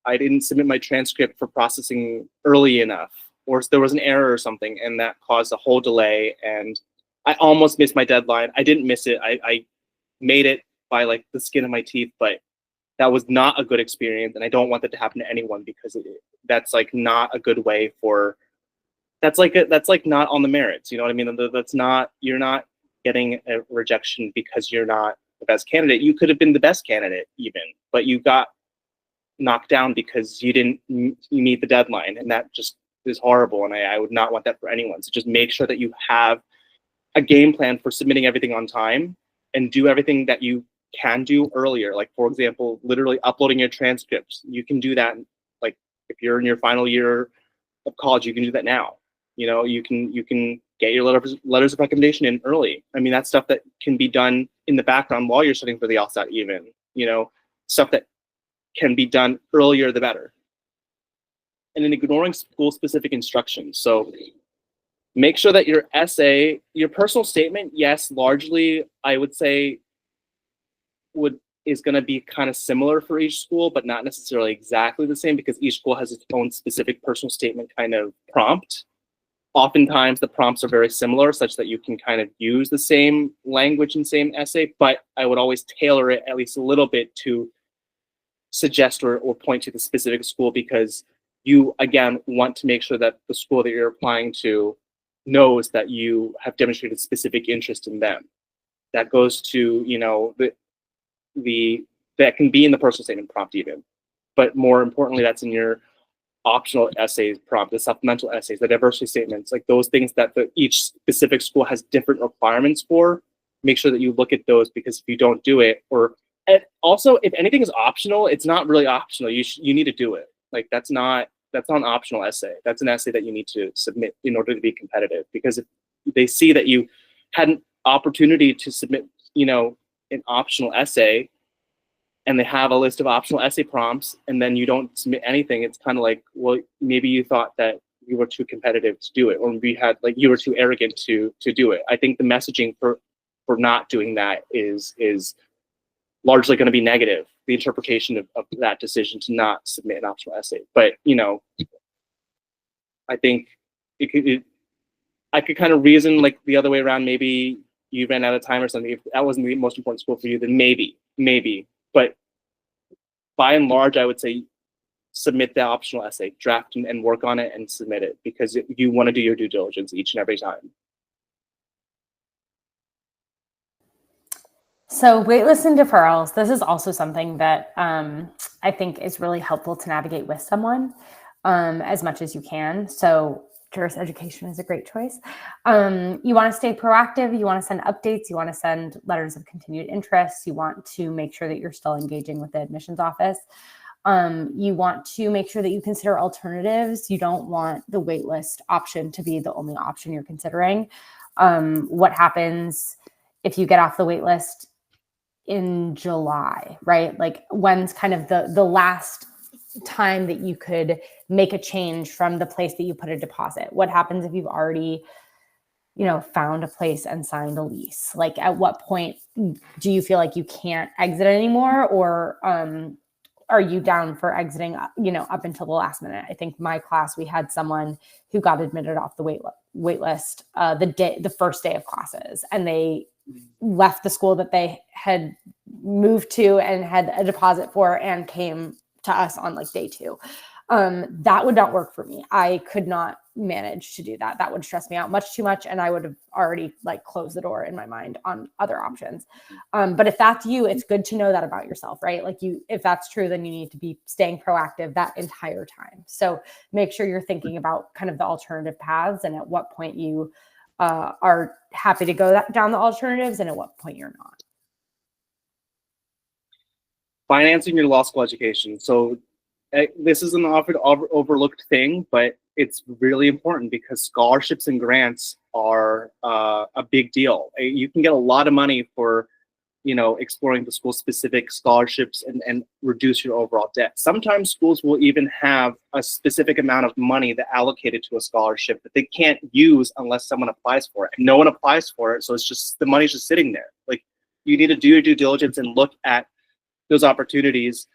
I didn't submit my transcript for processing early enough, or there was an error or something, and that caused a whole delay, and I almost missed my deadline. I didn't miss it. I made it by like the skin of my teeth, but that was not a good experience, and I don't want that to happen to anyone, because that's like not a good way for, that's like not on the merits, you know what I mean? That's not, you're not getting a rejection because you're not the best candidate. You could have been the best candidate even, but you got knocked down because you didn't meet the deadline, and that just is horrible, and I would not want that for anyone. So just make sure that you have a game plan for submitting everything on time, and do everything that you can do earlier. Like, for example, literally uploading your transcripts. You can do that. Like, if you're in your final year of college, you can do that now. You can get your letters of recommendation in early. I mean, that's stuff that can be done in the background while you're studying for the LSAT even. Stuff that can be done earlier, the better. And then ignoring school-specific instructions. So make sure that your essay, your personal statement, yes, largely, I would say, is going to be kind of similar for each school, but not necessarily exactly the same, because each school has its own specific personal statement kind of prompt. Oftentimes, the prompts are very similar, such that you can kind of use the same language and same essay, but I would always tailor it at least a little bit to suggest or point to the specific school, because you, again, want to make sure that the school that you're applying to knows that you have demonstrated specific interest in them. That goes to, that can be in the personal statement prompt even, but more importantly, that's in your optional essays prompt, the supplemental essays, the diversity statements, like those things that each specific school has different requirements for. Make sure that you look at those, because if you don't do it, and also if anything is optional, it's not really optional. You need to do it. Like, that's not an optional essay. That's an essay that you need to submit in order to be competitive, because if they see that you had an opportunity to submit, an optional essay, and they have a list of optional essay prompts, and then you don't submit anything, it's kind of like, well, maybe you thought that you were too competitive to do it, or maybe you were too arrogant to do it. I think the messaging for not doing that is largely going to be negative, the interpretation of that decision to not submit an optional essay. But, I think I could kind of reason like the other way around. Maybe you ran out of time or something. If that wasn't the most important school for you, then maybe. But by and large, I would say submit the optional essay, draft and work on it and submit it, because you want to do your due diligence each and every time. So waitlists and deferrals, this is also something that I think is really helpful to navigate with someone as much as you can. So Juris Education is a great choice. You want to stay proactive. You want to send updates. You want to send letters of continued interest. You want to make sure that you're still engaging with the admissions office. You want to make sure that you consider alternatives. You don't want the waitlist option to be the only option you're considering. What happens if you get off the waitlist in July, right? Like, when's kind of the last time that you could make a change from the place that you put a deposit? What happens if you've already, found a place and signed a lease? Like, at what point do you feel like you can't exit anymore? Or are you down for exiting, up until the last minute? I think my class, we had someone who got admitted off the wait list the first day of classes, and they left the school that they had moved to and had a deposit for and came to us on like day 2. That would not work for me. I could not manage to do that. That would stress me out much too much. And I would have already like closed the door in my mind on other options. But if that's you, it's good to know that about yourself, right? Like, if that's true, then you need to be staying proactive that entire time. So make sure you're thinking about kind of the alternative paths, and at what point you are happy to go down the alternatives, and at what point you're not. Financing your law school education. So this is an often overlooked thing, but it's really important, because scholarships and grants are a big deal. You can get a lot of money for, exploring the school-specific scholarships and reduce your overall debt. Sometimes schools will even have a specific amount of money that allocated to a scholarship that they can't use unless someone applies for it. And no one applies for it, so it's just, the money's just sitting there. Like, you need to do your due diligence and look at those opportunities.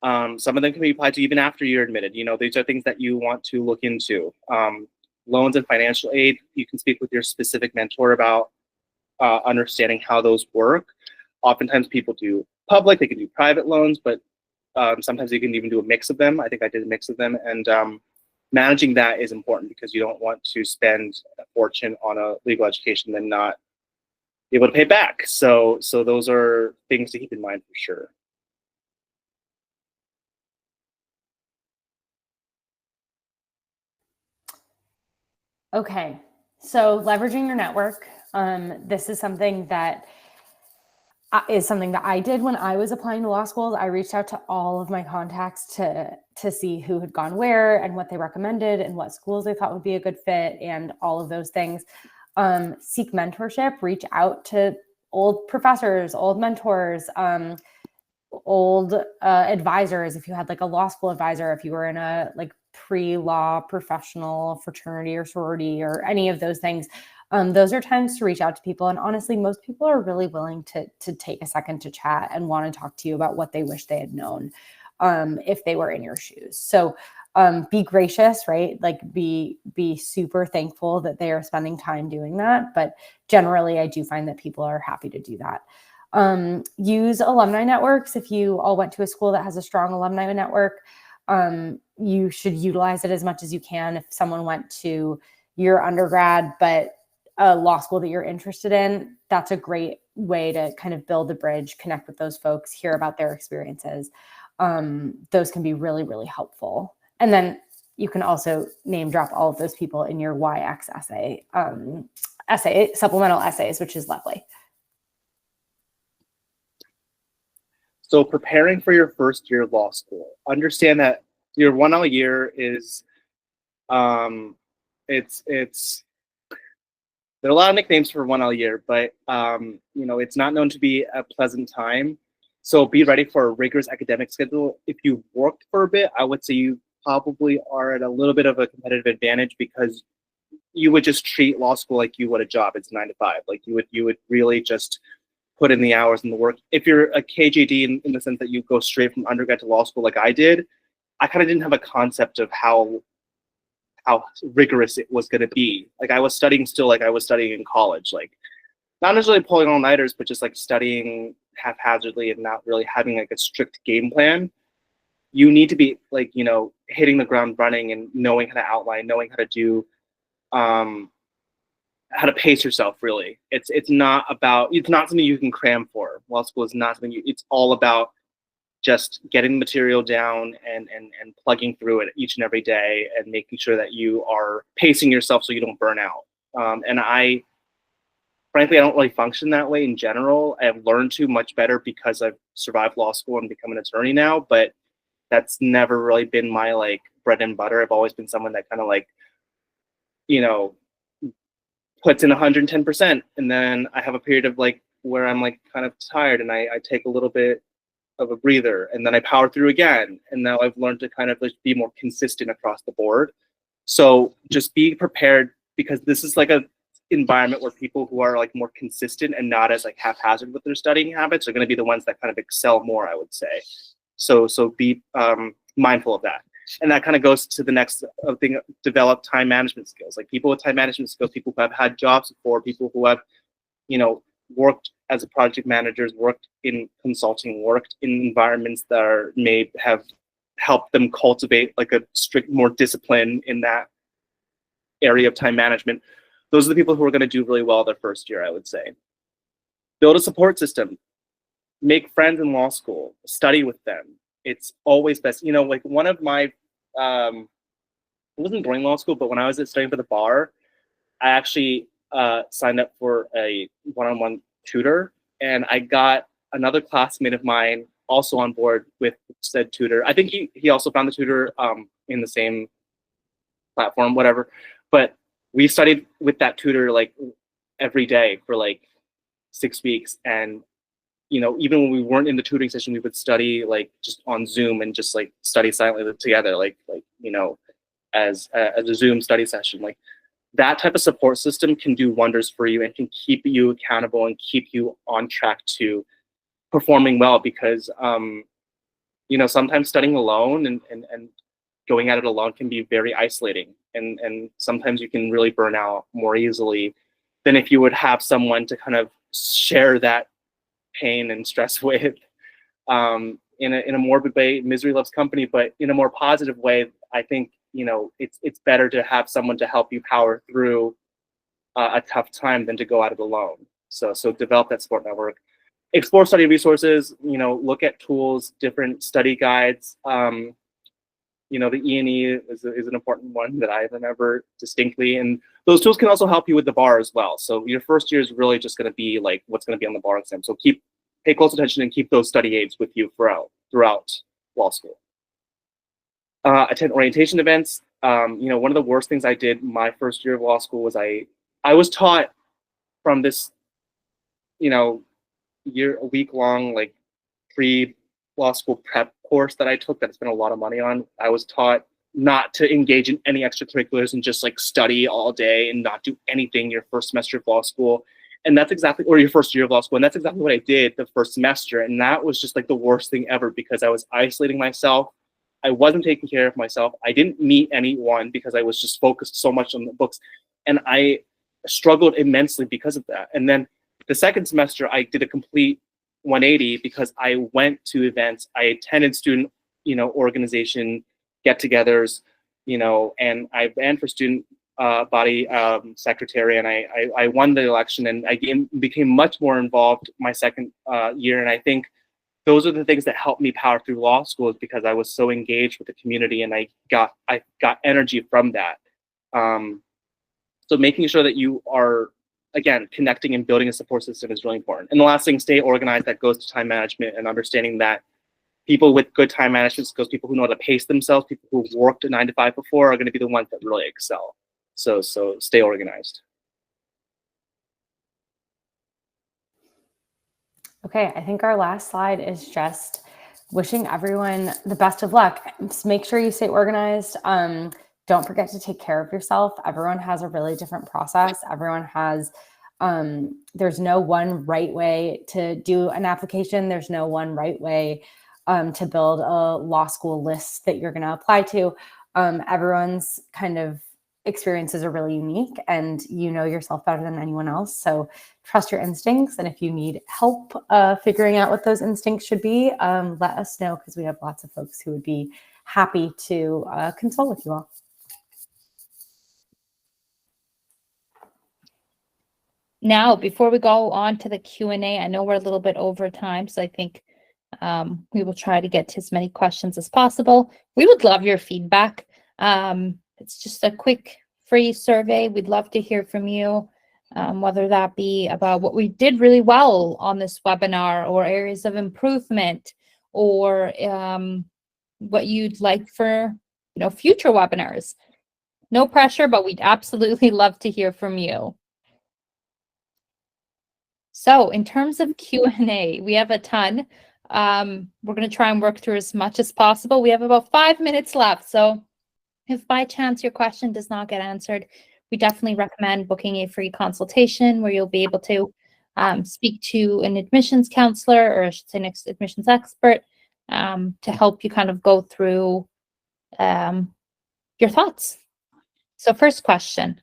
Some of them can be applied to even after you're admitted. These are things that you want to look into. Loans and financial aid, you can speak with your specific mentor about understanding how those work. Oftentimes people do public, they can do private loans, but sometimes you can even do a mix of them. I think I did a mix of them. And managing that is important, because you don't want to spend a fortune on a legal education and not be able to pay back. So those are things to keep in mind for sure. Okay, so leveraging your network. This is something that is something that I did when I was applying to law schools. I reached out to all of my contacts to see who had gone where and what they recommended and what schools they thought would be a good fit and all of those things. Seek mentorship, reach out to old professors, old mentors, old advisors. If you had like a law school advisor, if you were in a like pre-law professional fraternity or sorority or any of those things, those are times to reach out to people. And honestly, most people are really willing to take a second to chat and want to talk to you about what they wish they had known if they were in your shoes. So be gracious, right? Like be super thankful that they are spending time doing that. But generally, I do find that people are happy to do that. Use alumni networks. If you all went to a school that has a strong alumni network, you should utilize it as much as you can. If someone went to your undergrad, but a law school that you're interested in, that's a great way to kind of build a bridge, connect with those folks, hear about their experiences. Those can be really, really helpful. And then you can also name drop all of those people in your YX essay, supplemental essays, which is lovely. So preparing for your first year of law school, understand that your 1L year is, there are a lot of nicknames for 1L year, but it's not known to be a pleasant time. So be ready for a rigorous academic schedule. If you worked for a bit, I would say you probably are at a little bit of a competitive advantage because you would just treat law school like you would a job. It's 9 to 5. Like you would really just put in the hours and the work. If you're a KJD in the sense that you go straight from undergrad to law school like I did, I kind of didn't have a concept of how rigorous it was going to be. Like I was studying still like I was studying in college, like not necessarily pulling all-nighters, but just like studying haphazardly and not really having like a strict game plan. You need to be like, hitting the ground running and knowing how to outline, knowing how to do, how to pace yourself really. It's not something you can cram for. Law school is not something it's all about just getting the material down and plugging through it each and every day and making sure that you are pacing yourself so you don't burn out. And frankly, I don't really function that way in general. I have learned to much better because I've survived law school and become an attorney now, but that's never really been my like bread and butter. I've always been someone that kind of like, puts in 110%. And then I have a period of like where I'm like kind of tired and I take a little bit of a breather and then I power through again. And now I've learned to kind of like be more consistent across the board. So just be prepared because this is like a environment where people who are like more consistent and not as like haphazard with their studying habits are going to be the ones that kind of excel more, I would say. So be mindful of that. And that kind of goes to the next thing, develop time management skills. Like people with time management skills, people who have had jobs before, people who have, worked as a project managers, worked in consulting, worked in environments that may have helped them cultivate like a strict, more discipline in that area of time management. Those are the people who are going to do really well their first year, I would say. Build a support system. Make friends in law school. Study with them. It's always best. Like one of my, I wasn't during law school, but when I was studying for the bar, I actually signed up for a one-on-one tutor, and I got another classmate of mine also on board with said tutor. I think he also found the tutor in the same platform, whatever. But we studied with that tutor like every day for like 6 weeks, and even when we weren't in the tutoring session, we would study like just on Zoom and just like study silently together, like as a Zoom study session. Like that type of support system can do wonders for you and can keep you accountable and keep you on track to performing well. Because sometimes studying alone and going at it alone can be very isolating, and sometimes you can really burn out more easily than if you would have someone to kind of share that pain and stress with in a morbid way. Misery loves company, but in a more positive way. I think it's better to have someone to help you power through a tough time than to go at it alone. So develop that support network. Explore study resources. Look at tools, different study guides. The E&E is an important one that I remember distinctly, and those tools can also help you with the bar as well. So your first year is really just going to be like what's going to be on the bar exam. So keep pay close attention and keep those study aids with you throughout law school. Attend orientation events. One of the worst things I did my first year of law school was I was taught from this, a week-long like pre-law school prep course that I took that I spent a lot of money on. I was taught not to engage in any extracurriculars and just like study all day and not do anything your first semester of law school. And that's exactly, or your first year of law school. And that's exactly what I did the first semester. And that was just like the worst thing ever because I was isolating myself. I wasn't taking care of myself. I didn't meet anyone because I was just focused so much on the books. And I struggled immensely because of that. And then the second semester, I did a complete 180 because I went to events. I attended student, organization get-togethers, and I ran for student body secretary, and I won the election, and I became much more involved my second year. And I think those are the things that helped me power through law school, is because I was so engaged with the community, and I got energy from that. So making sure that you are, again, connecting and building a support system is really important. And the last thing, stay organized. That goes to time management and understanding that people with good time management skills, people who know how to pace themselves, people who've worked a 9 to 5 before, are going to be the ones that really excel. So stay organized. Okay, I think our last slide is just wishing everyone the best of luck. Just make sure you stay organized. Don't forget to take care of yourself. Everyone has a really different process. Everyone has, there's no one right way to do an application. There's no one right way to build a law school list that you're going to apply to. Everyone's kind of experiences are really unique, and you know yourself better than anyone else. So trust your instincts. And if you need help figuring out what those instincts should be, let us know, because we have lots of folks who would be happy to consult with you all. Now, before we go on to the Q&A, I know we're a little bit over time, so I think we will try to get to as many questions as possible. We would love your feedback. It's just a quick free survey. We'd love to hear from you, whether that be about what we did really well on this webinar, or areas of improvement, or what you'd like for future webinars. No pressure, but we'd absolutely love to hear from you. So in terms of Q&A, we have a ton. We're going to try and work through as much as possible. We have about 5 minutes left. So if by chance your question does not get answered, we definitely recommend booking a free consultation where you'll be able to speak to an admissions counselor, or I should say an admissions expert, to help you kind of go through your thoughts. So first question,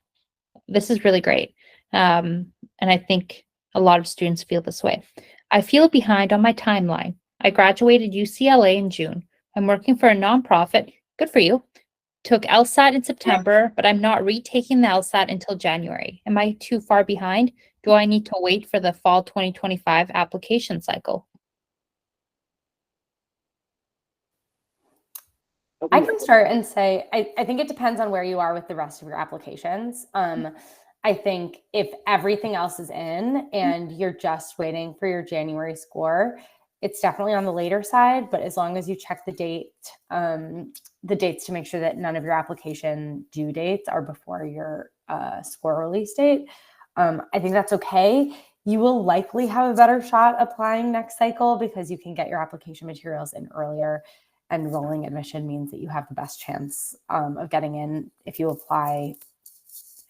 this is really great. And I think a lot of students feel this way. I feel behind on my timeline. I graduated UCLA in June. I'm working for a nonprofit. Good for you. Took LSAT in September, but I'm not retaking the LSAT until January. Am I too far behind? Do I need to wait for the fall 2025 application cycle? I can start and say, I think it depends on where you are with the rest of your applications. I think if everything else is in and you're just waiting for your January score, it's definitely on the later side. But as long as you check the dates to make sure that none of your application due dates are before your score release date, I think that's okay. You will likely have a better shot applying next cycle because you can get your application materials in earlier, and rolling admission means that you have the best chance of getting in if you apply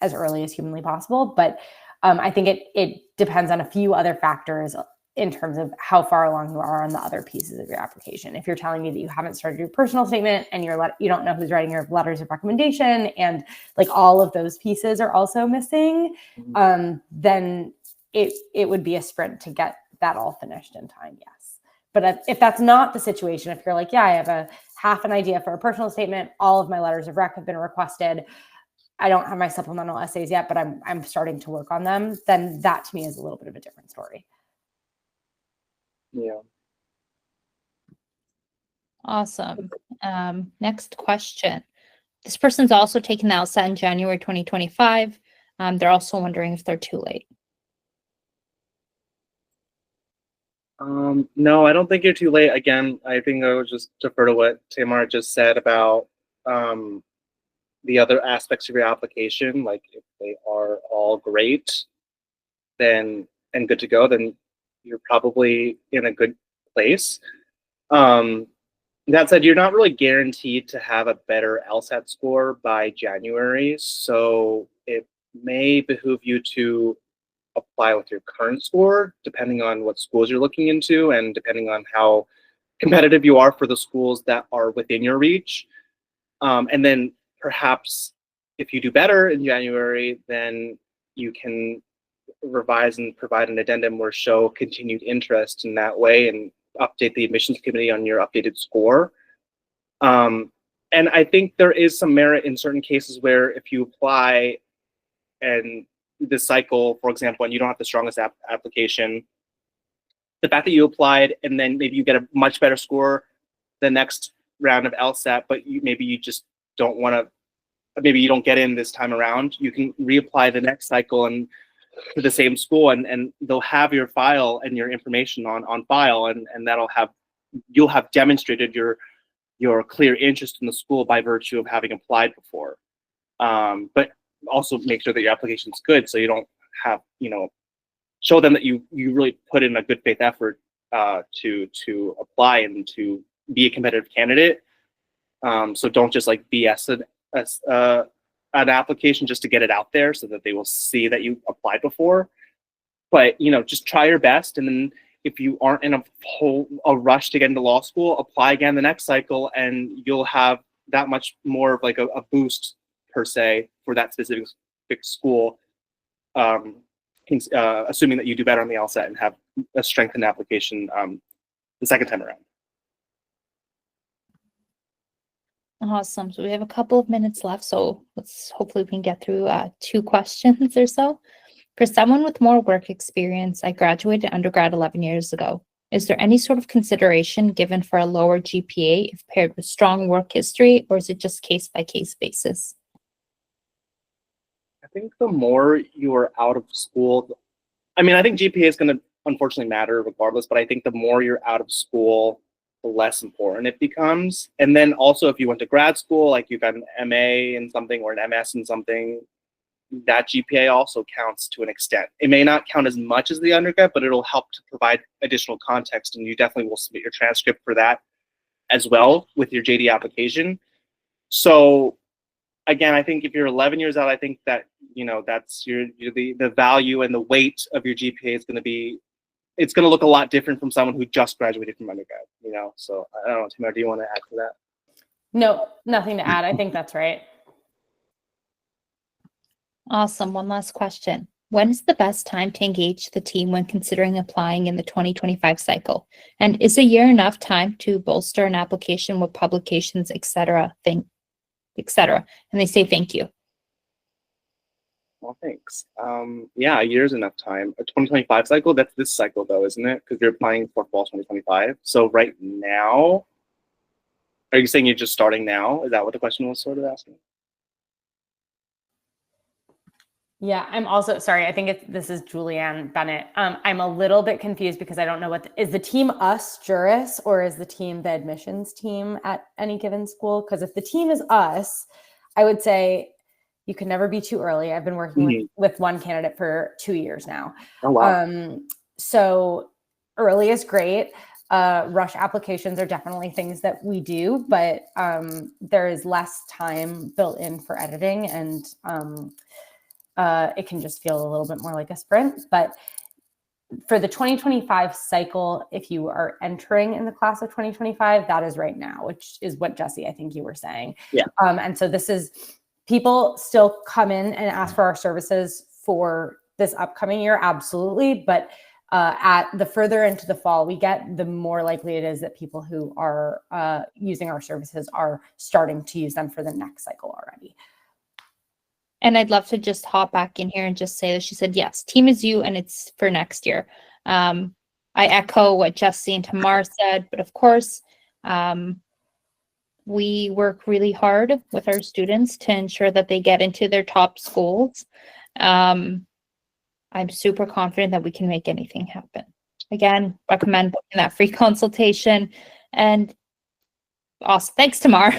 as early as humanly possible. But I think it depends on a few other factors in terms of how far along you are on the other pieces of your application. If you're telling me that you haven't started your personal statement and you don't know who's writing your letters of recommendation, and like all of those pieces are also missing, then it would be a sprint to get that all finished in time, yes. But if that's not the situation, if you're like, yeah, I have half an idea for a personal statement, all of my letters of rec have been requested, I don't have my supplemental essays yet, but I'm starting to work on them, then that to me is a little bit of a different story. Yeah. Awesome. Next question. This person's also taking the LSAT in January 2025. They're also wondering if they're too late. No, I don't think you're too late. Again, I think I would just defer to what Tamar just said about the other aspects of your application. Like if they are all great, then and good to go, then you're probably in a good place. Um, that said, you're not really guaranteed to have a better LSAT score by January, so it may behoove you to apply with your current score, depending on what schools you're looking into and depending on how competitive you are for the schools that are within your reach. And then perhaps if you do better in January, then you can revise and provide an addendum or show continued interest in that way and update the admissions committee on your updated score. And I think there is some merit in certain cases where if you apply and this cycle, for example, and you don't have the strongest application, the fact that you applied and then maybe you get a much better score the next round of LSAT, but maybe you just don't want to, maybe you don't get in this time around, you can reapply the next cycle and to the same school, and they'll have your file and your information on file, and that'll have, you'll have demonstrated your clear interest in the school by virtue of having applied before. But also make sure that your application is good, so you don't have, show them that you really put in a good faith effort to apply and to be a competitive candidate. So don't just like BS an application just to get it out there so that they will see that you applied before. But just try your best, and then if you aren't in a rush to get into law school, apply again the next cycle, and you'll have that much more of like a boost per se for that specific school, assuming that you do better on the LSAT and have a strengthened application the second time around. Awesome. So we have a couple of minutes left, so hopefully we can get through 2 questions or so. For someone with more work experience, I graduated undergrad 11 years ago. Is there any sort of consideration given for a lower GPA if paired with strong work history, or is it just case-by-case basis? I think the more you are out of school, I think GPA is going to unfortunately matter regardless, but I think the more you're out of school, the less important it becomes. And then also if you went to grad school, like you got an MA in something or an MS in something, that GPA also counts to an extent. It may not count as much as the undergrad, but it'll help to provide additional context, and you definitely will submit your transcript for that as well with your JD application. So again, I think if you're 11 years out, I think that that's the value and the weight of your GPA is going to be, it's going to look a lot different from someone who just graduated from undergrad. So I don't know, Tamara, do you want to add to that? No, nothing to add. I think that's right. Awesome. One last question. When is the best time to engage the team when considering applying in the 2025 cycle? And is a year enough time to bolster an application with publications, etc.? etc. And they say thank you. Well, thanks. Yeah, a year's enough time. A 2025 cycle, that's this cycle though, isn't it? Because you're applying for fall 2025. So right now, are you saying you're just starting now? Is that what the question was sort of asking? Yeah, I'm also sorry. I think this is Julianne Bennett. I'm a little bit confused because I don't know is the team us juris or is the team the admissions team at any given school? Because if the team is us, I would say you can never be too early. I've been working with one candidate for 2 years now. Oh, wow. So early is great. Rush applications are definitely things that we do, but there is less time built in for editing, and it can just feel a little bit more like a sprint. But for the 2025 cycle, if you are entering in the class of 2025, that is right now, which is what Jesse, I think you were saying. Yeah. And so this is, people still come in and ask for our services for this upcoming year, absolutely. But at the further into the fall we get, the more likely it is that people who are using our services are starting to use them for the next cycle already. And I'd love to just hop back in here and just say that she said, yes, team is you and it's for next year. I echo what Jesse and Tamar said, but of course, we work really hard with our students to ensure that they get into their top schools. I'm super confident that we can make anything happen. again, recommend booking that free consultation. And awesome. Thanks, Tamar.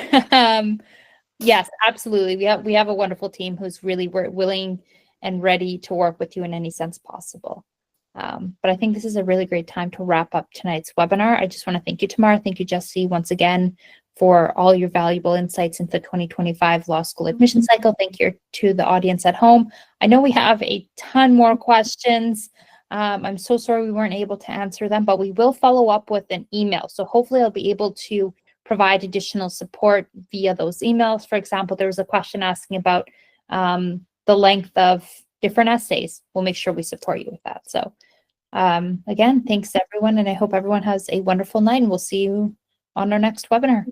Yes, absolutely. We have a wonderful team who's really willing and ready to work with you in any sense possible. But I think this is a really great time to wrap up tonight's webinar. I just want to thank you, Tamar. Thank you, Jesse, once again, for all your valuable insights into the 2025 law school admission cycle. Thank you to the audience at home. I know we have a ton more questions. I'm so sorry we weren't able to answer them, but we will follow up with an email. So hopefully I'll be able to provide additional support via those emails. For example, there was a question asking about the length of different essays. We'll make sure we support you with that. So again, thanks everyone, and I hope everyone has a wonderful night, and we'll see you on our next webinar.